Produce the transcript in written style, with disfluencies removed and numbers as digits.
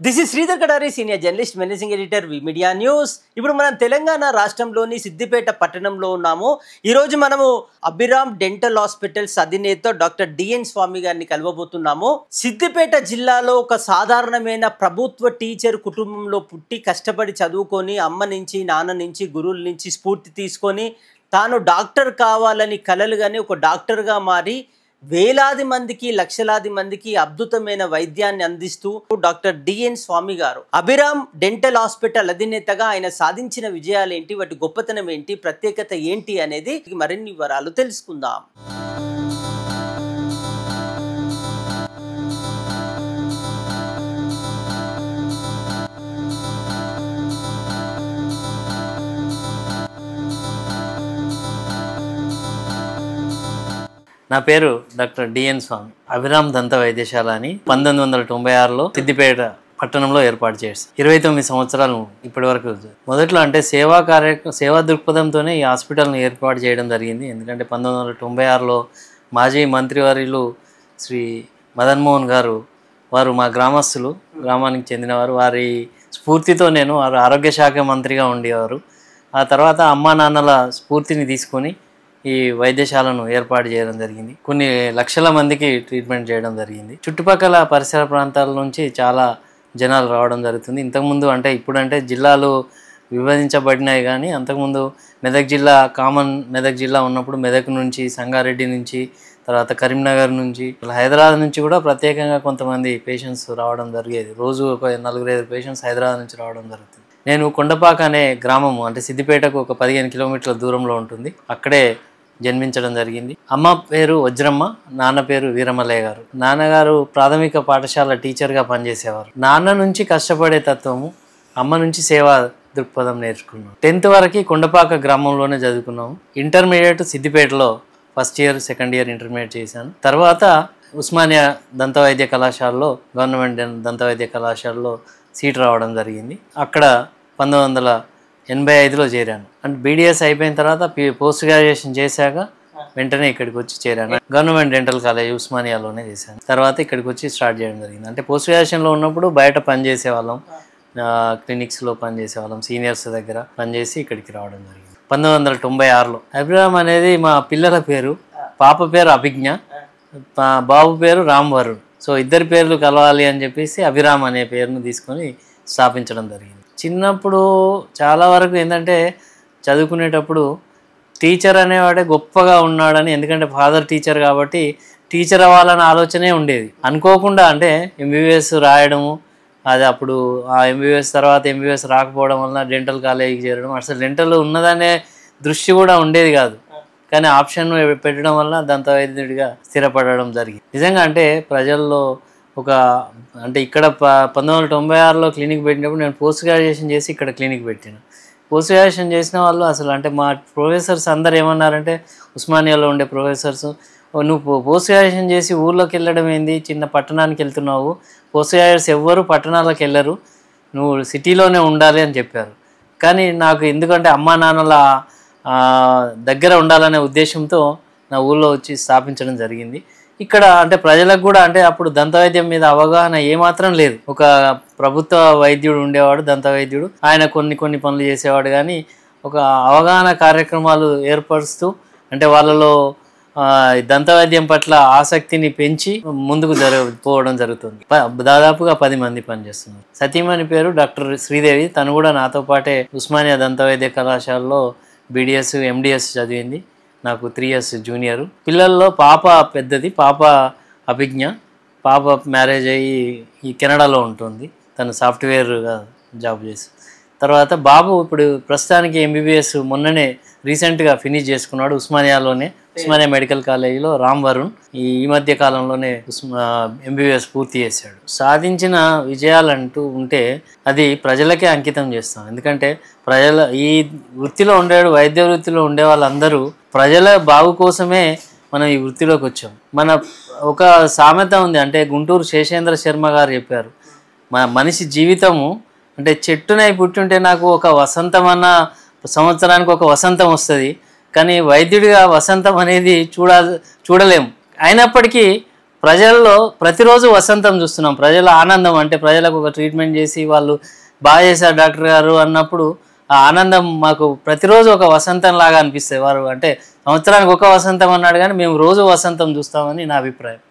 This is Sridhar Kadari, senior journalist, managing editor, we media news. ఇప్పుడు మనం తెలంగాణ రాష్ట్రంలోని సిద్దిపేట పట్టణంలో ఉన్నాము. ఈరోజు మనము అభిరామ్ డెంటల్ హాస్పిటల్స్ అధినేత డాక్టర్ డిఎన్ స్వామి గారిని కలవబోతున్నాము. సిద్దిపేట జిల్లాలో ఒక సాధారణమైన ప్రభుత్వ టీచర్ కుటుంబంలో పుట్టి కష్టపడి చదువుకొని అమ్మ నుంచి, నాన్న నుంచి, గురువుల నుంచి స్ఫూర్తి తీసుకొని తాను డాక్టర్ కావాలని కలలుగానే ఒక డాక్టర్గా మారి వేలాది మందికి, లక్షలాది మందికి అద్భుతమైన వైద్యాన్ని అందిస్తూ డాక్టర్ డిఎన్ స్వామి గారు అభిరామ్ డెంటల్ హాస్పిటల్ అధినేతగా ఆయన సాధించిన విజయాలు ఏంటి, వాటి గొప్పతనం ఏంటి, ప్రత్యేకత ఏంటి అనేది మరిన్ని వివరాలు తెలుసుకుందాం. నా పేరు డాక్టర్ డిఎన్ స్వామి. అభిరామ్ దంత వైద్యశాల అని 1996లో సిద్దిపేట పట్టణంలో ఏర్పాటు చేశారు. 29 సంవత్సరాలు ఇప్పటి వరకు. మొదట్లో అంటే సేవా దృక్పథంతోనే ఈ హాస్పిటల్ను ఏర్పాటు చేయడం జరిగింది. ఎందుకంటే 1996లో మాజీ మంత్రివర్యులు శ్రీ మదన్ మోహన్ గారు, వారు మా గ్రామానికి చెందినవారు. వారి స్ఫూర్తితో వారు ఆరోగ్య శాఖ మంత్రిగా ఉండేవారు. ఆ తర్వాత అమ్మా నాన్నల స్ఫూర్తిని తీసుకొని ఈ వైద్యశాలను ఏర్పాటు చేయడం జరిగింది. కొన్ని లక్షల మందికి ట్రీట్మెంట్ చేయడం జరిగింది. చుట్టుపక్కల పరిసర ప్రాంతాల నుంచి చాలా జనాలు రావడం జరుగుతుంది. ఇంతకుముందు అంటే ఇప్పుడంటే జిల్లాలు విభజించబడినాయి, కానీ అంతకుముందు మెదక్ జిల్లా ఉన్నప్పుడు మెదక్ నుంచి, సంగారెడ్డి నుంచి, తర్వాత కరీంనగర్ నుంచి, హైదరాబాద్ నుంచి కూడా ప్రత్యేకంగా కొంతమంది పేషెంట్స్ రావడం జరిగేది. రోజు ఒక 4-5 పేషెంట్స్ హైదరాబాద్ నుంచి రావడం జరుగుతుంది. నేను కొండపాక అనే గ్రామము అంటే సిద్దిపేటకు ఒక 15 కిలోమీటర్ల దూరంలో ఉంటుంది. అక్కడే జన్మించడం జరిగింది. అమ్మ పేరు వజ్రమ్మ, నాన్న పేరు వీరమల్లయ్య గారు. నాన్నగారు ప్రాథమిక పాఠశాల టీచర్గా పనిచేసేవారు. నాన్న నుంచి కష్టపడే తత్వము, అమ్మ నుంచి సేవా దృక్పథం నేర్చుకున్నాం. 10th వరకు కొండపాక గ్రామంలోనే చదువుకున్నాము. ఇంటర్మీడియట్ సిద్దిపేటలో first year, second year intermediate చేశాను. తర్వాత ఉస్మానియా దంతవైద్య కళాశాలలో, గవర్నమెంట్ దంతవైద్య కళాశాలలో సీట్ రావడం జరిగింది. అక్కడ 1985లో చేరాను. అంటే బీడిఎస్ అయిపోయిన తర్వాత పోస్ట్ గ్రాడ్యుయేషన్ చేశాక వెంటనే ఇక్కడికి వచ్చి చేరాను. గవర్నమెంట్ డెంటల్ కాలేజ్ ఉస్మానియాలోనే చేశాను. తర్వాత ఇక్కడికి వచ్చి స్టార్ట్ చేయడం జరిగింది. అంటే పోస్ట్ గ్రాడ్యుయేషన్లో ఉన్నప్పుడు బయట పనిచేసేవాళ్ళం, క్లినిక్స్లో పనిచేసేవాళ్ళం, సీనియర్స్ దగ్గర పనిచేసి ఇక్కడికి రావడం జరిగింది. 1996లో అభిరామ్ అనేది మా పిల్లల పేరు. పాప పేరు అభిజ్ఞ, బాబు పేరు రామ్ వరుణ్. సో ఇద్దరి పేర్లు కలవాలి అని చెప్పేసి అభిరామ్ అనే పేరును తీసుకొని స్థాపించడం జరిగింది. చిన్నప్పుడు చాలా వరకు ఏంటంటే చదువుకునేటప్పుడు టీచర్ అనేవాడే గొప్పగా ఉన్నాడని, ఎందుకంటే ఫాదర్ టీచర్ కాబట్టి టీచర్ అవ్వాలన్న ఆలోచనే ఉండేది. అనుకోకుండా అంటే ఎంబీబీఎస్ రాయడము, అది అప్పుడు ఆ ఎంబీబీఎస్ తర్వాత ఎంబీబీఎస్ రాకపోవడం వలన డెంటల్ కాలేజీకి చేరడం, అసలు డెంటల్ ఉన్నదనే దృష్టి కూడా ఉండేది కాదు. కానీ ఆప్షన్ పెట్టడం వల్ల దంత వైద్యుడిగా స్థిరపడడం జరిగింది. నిజంగా అంటే ప్రజల్లో అంటే ఇక్కడ 1996లో క్లినిక్ పెట్టినప్పుడు నేను పోస్ట్ గ్రాడ్యుయేషన్ చేసి ఇక్కడ క్లినిక్ పెట్టాను. పోస్ట్ గ్రాడ్యుయేషన్ చేసిన వాళ్ళు అసలు అంటే మా ప్రొఫెసర్స్ అందరు ఏమన్నారంటే, ఉస్మానియాలో ఉండే ప్రొఫెసర్స్, నువ్వు పోస్ట్ గ్రాడ్యుయేషన్ చేసి ఊర్లోకి వెళ్ళడం ఏంది, చిన్న పట్టణానికి వెళ్తున్నావు, పోస్ట్ గ్రాడ్యుయేట్స్ ఎవ్వరు పట్టణాలకు వెళ్ళరు, నువ్వు సిటీలోనే ఉండాలి అని చెప్పారు. కానీ నాకు ఎందుకంటే అమ్మా నాన్నల దగ్గర ఉండాలనే ఉద్దేశంతో నా ఊళ్ళో వచ్చి స్థాపించడం జరిగింది. ఇక్కడ అంటే ప్రజలకు కూడా అంటే అప్పుడు దంతవైద్యం మీద అవగాహన ఏమాత్రం లేదు. ఒక ప్రభుత్వ వైద్యుడు ఉండేవాడు, దంత వైద్యుడు, ఆయన కొన్ని పనులు చేసేవాడు. కానీ ఒక అవగాహన కార్యక్రమాలు ఏర్పరుస్తూ అంటే వాళ్ళలో దంతవైద్యం పట్ల ఆసక్తిని పెంచి ముందుకు పోవడం జరుగుతుంది. దాదాపుగా 10 మంది పనిచేస్తున్నారు. సతీమణి పేరు డాక్టర్ శ్రీదేవి. తను కూడా నాతో పాటే ఉస్మానియా దంతవైద్య కళాశాలలో బీడిఎస్, ఎండిఎస్ చదివింది. నాకు 3 years జూనియరు. పిల్లల్లో పాప పెద్దది, పాప అభిజ్ఞ. పాప మ్యారేజ్ అయ్యి ఈ కెనడాలో ఉంటుంది. తను సాఫ్ట్వేర్గా జాబ్ చేసి, తర్వాత బాబు ఇప్పుడు ప్రస్తుతానికి ఎంబీబీఎస్ మొన్ననే రీసెంట్గా ఫినిష్ చేసుకున్నాడు ఉస్మానియాలోనే, ఉస్మానియా మెడికల్ కాలేజీలో. రామ్ వరుణ్ ఈ మధ్య కాలంలోనే ఎంబీబీఎస్ పూర్తి చేశాడు. సాధించిన విజయాలంటూ ఉంటే అది ప్రజలకే అంకితం చేస్తాం. ఎందుకంటే ఈ వృత్తిలో వైద్య వృత్తిలో ఉండే వాళ్ళందరూ ప్రజల బాగు కోసమే మనం ఈ వృత్తిలోకి వచ్చాం. ఒక సామెత ఉంది, అంటే గుంటూరు శేషేంద్ర శర్మ గారు చెప్పారు, మనిషి జీవితము అంటే చెట్టునై పుట్టుంటే నాకు ఒక వసంతం సంవత్సరానికి ఒక వసంతం వస్తుంది, కానీ వైద్యుడిగా వసంతం అనేది చూడలేము. అయినప్పటికీ ప్రజల్లో ప్రతిరోజు వసంతం చూస్తున్నాం. ప్రజల ఆనందం అంటే ప్రజలకు ఒక ట్రీట్మెంట్ చేసి వాళ్ళు బాగా చేశారు డాక్టర్ గారు అన్నప్పుడు ఆ ఆనందం మాకు ప్రతిరోజు ఒక వసంతం లాగా అనిపిస్తుంది. వారు అంటే సంవత్సరానికి ఒక వసంతం అన్నాడు కానీ మేము రోజు వసంతం చూస్తామని నా అభిప్రాయం.